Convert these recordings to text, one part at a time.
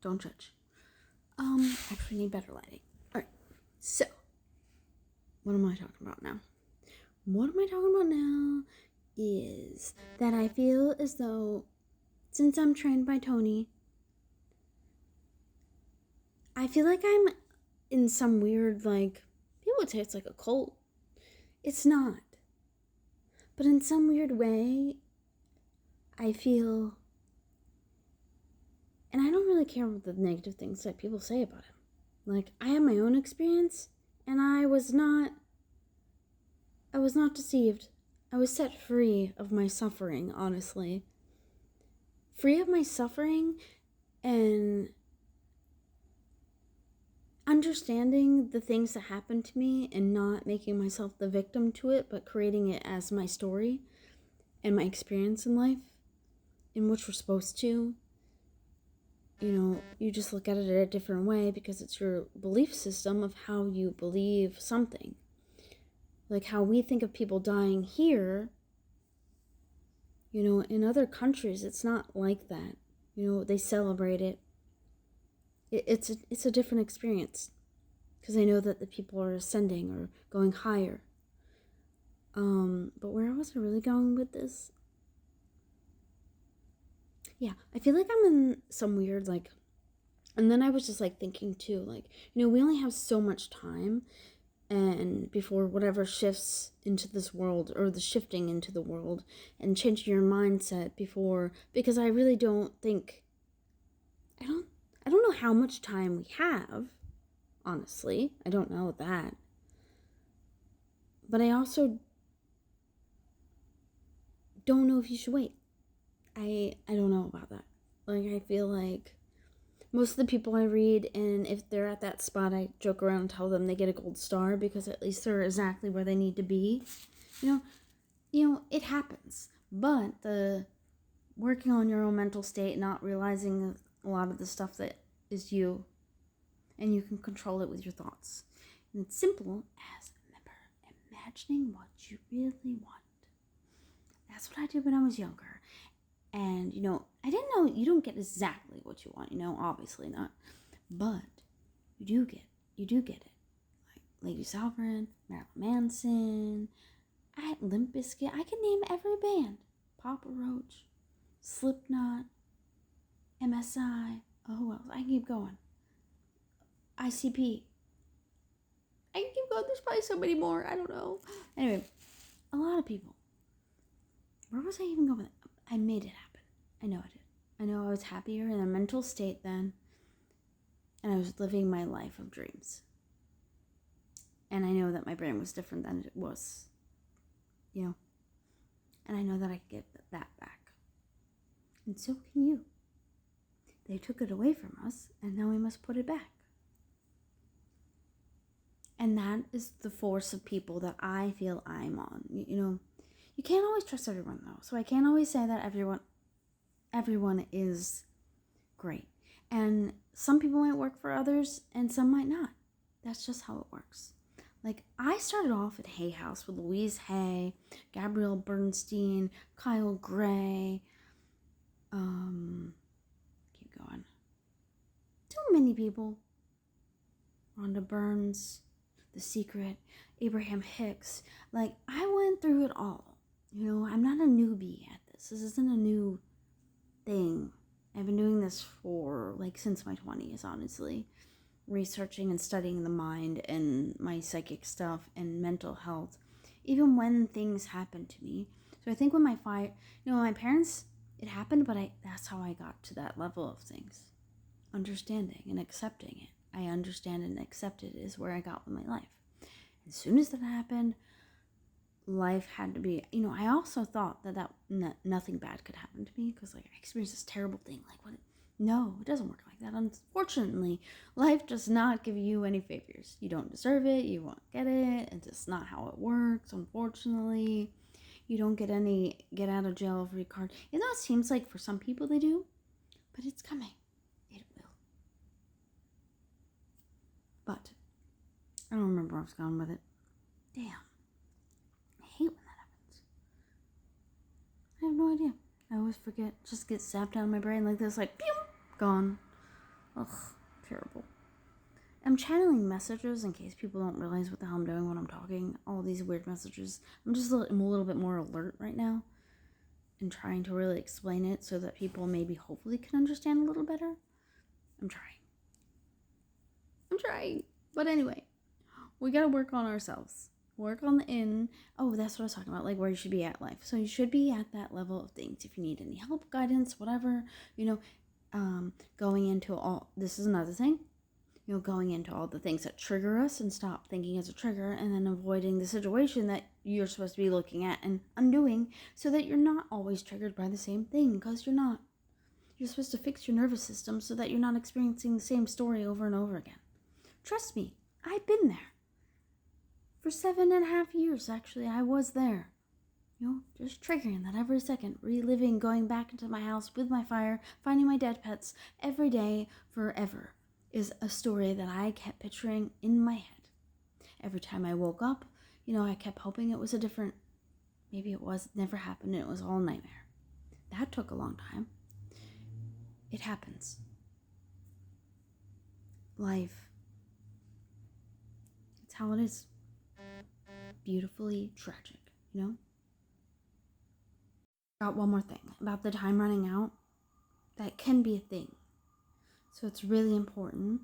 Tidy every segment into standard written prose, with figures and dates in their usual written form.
Don't judge. Actually need better lighting. Alright, so, what am I talking about now? What am I talking about now is that I feel as though, since I'm trained by Tony, I feel like I'm in some weird, like, people would say it's like a cult. It's not. But in some weird way, I feel, and I don't really care what the negative things that people say about him. Like, I have my own experience, and I was not deceived. I was set free of my suffering, honestly. Free of my suffering and understanding the things that happened to me and not making myself the victim to it, but creating it as my story and my experience in life, in which we're supposed to. You know, you just look at it a different way because it's your belief system of how you believe something. Like how we think of people dying here, you know, in other countries, it's not like that. You know, they celebrate it. It's a different experience because they know that the people are ascending or going higher. But where was I really going with this? Yeah, I feel like I'm in some weird, like, and then I was just like thinking too, like, you know, we only have so much time and before whatever shifts into this world or the shifting into the world and changing your mindset before, because I really don't think, I don't know how much time we have, honestly. I don't know that. But I also don't know if you should wait. I don't know about that. Like, I feel like most of the people I read, and if they're at that spot, I joke around and tell them they get a gold star because at least they're exactly where they need to be. You know, it happens. But the working on your own mental state, not realizing a lot of the stuff that is you, and you can control it with your thoughts. And it's simple as, remember, imagining what you really want. That's what I did when I was younger. And, you know, I didn't know you don't get exactly what you want, you know, obviously not. But you do get it. Like Lady Sovereign, Marilyn Manson, Limp Bizkit. I can name every band. Papa Roach, Slipknot, MSI. Oh, who else? I can keep going. ICP. I can keep going. There's probably so many more. I don't know. Anyway, a lot of people. Where was I even going with it? I made it happen. I know I did. I know I was happier in a mental state then, and I was living my life of dreams. And I know that my brain was different than it was, you know. And I know that I could get that back. And so can you. They took it away from us, and now we must put it back. And that is the force of people that I feel I'm on. You know, you can't always trust everyone, though. So I can't always say that everyone is great. And some people might work for others, and some might not. That's just how it works. Like, I started off at Hay House with Louise Hay, Gabrielle Bernstein, Kyle Gray, keep going. Too many people. Rhonda Burns, The Secret, Abraham Hicks. Like, I went through it all. You know, I'm not a newbie at this. This isn't a new thing. I've been doing this for, like, since my 20s, honestly. Researching and studying the mind and my psychic stuff and mental health. Even when things happen to me. So I think when my parents, it happened, but that's how I got to that level of things. Understanding and accepting it. I understand and accept it is where I got with my life. As soon as that happened, life had to be, you know, I also thought that nothing bad could happen to me because, like, I experienced this terrible thing. Like, what? No, it doesn't work like that. Unfortunately, life does not give you any favors. You don't deserve it. You won't get it. It's just not how it works, unfortunately. You don't get any get out of jail free card. It not seems like for some people they do, but it's coming. It will. But I don't remember where I was going with it. Damn. I hate when that happens. I have no idea. I always forget. Just get zapped out of my brain like this, like, pew, gone. Ugh, terrible. I'm channeling messages in case people don't realize what the hell I'm doing when I'm talking. All these weird messages. I'm a little bit more alert right now and trying to really explain it so that people maybe hopefully can understand a little better. I'm trying. But anyway, we gotta work on ourselves. Work on the in. Oh, that's what I was talking about, like where you should be at life. So you should be at that level of things. If you need any help, guidance, whatever, going into all, this is another thing, going into all the things that trigger us and stop thinking as a trigger, and then avoiding the situation that you're supposed to be looking at and undoing so that you're not always triggered by the same thing, because you're not. You're supposed to fix your nervous system so that you're not experiencing the same story over and over again. Trust me, I've been there. For 7.5 years, actually, I was there. Just triggering that every second, reliving, going back into my house with my fire, finding my dead pets every day forever is a story that I kept picturing in my head. Every time I woke up, I kept hoping it was a different, maybe it was, never happened, and it was all a nightmare. That took a long time. It happens. Life. It's how it is. Beautifully tragic, Got one more thing about the time running out. That can be a thing. So it's really important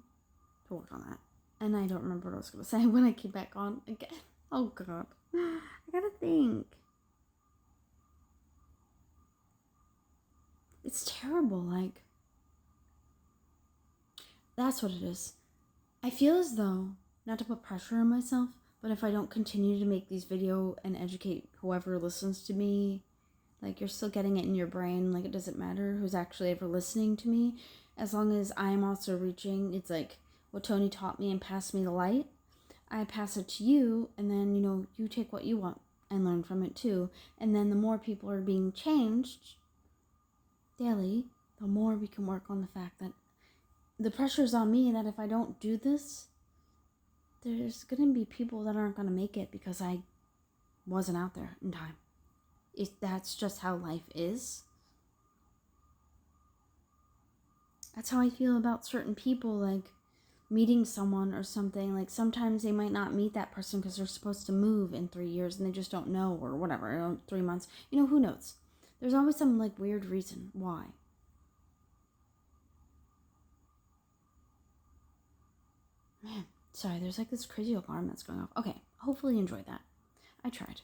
to work on that. And I don't remember what I was going to say when I came back on again. Oh, God. I gotta think. It's terrible. Like, that's what it is. I feel as though, not to put pressure on myself, but if I don't continue to make these videos and educate whoever listens to me, like, you're still getting it in your brain. Like, it doesn't matter who's actually ever listening to me. As long as I'm also reaching, it's like what Tony taught me and passed me the light. I pass it to you, and then, you take what you want and learn from it too. And then the more people are being changed daily, the more we can work on the fact that the pressure's on me that if I don't do this, there's going to be people that aren't going to make it because I wasn't out there in time. That's just how life is. That's how I feel about certain people, like meeting someone or something. Like, sometimes they might not meet that person because they're supposed to move in 3 years and they just don't know, or whatever, 3 months. Who knows? There's always some, like, weird reason why. Man, sorry, there's like this crazy alarm that's going off. Okay, hopefully you enjoyed that. I tried.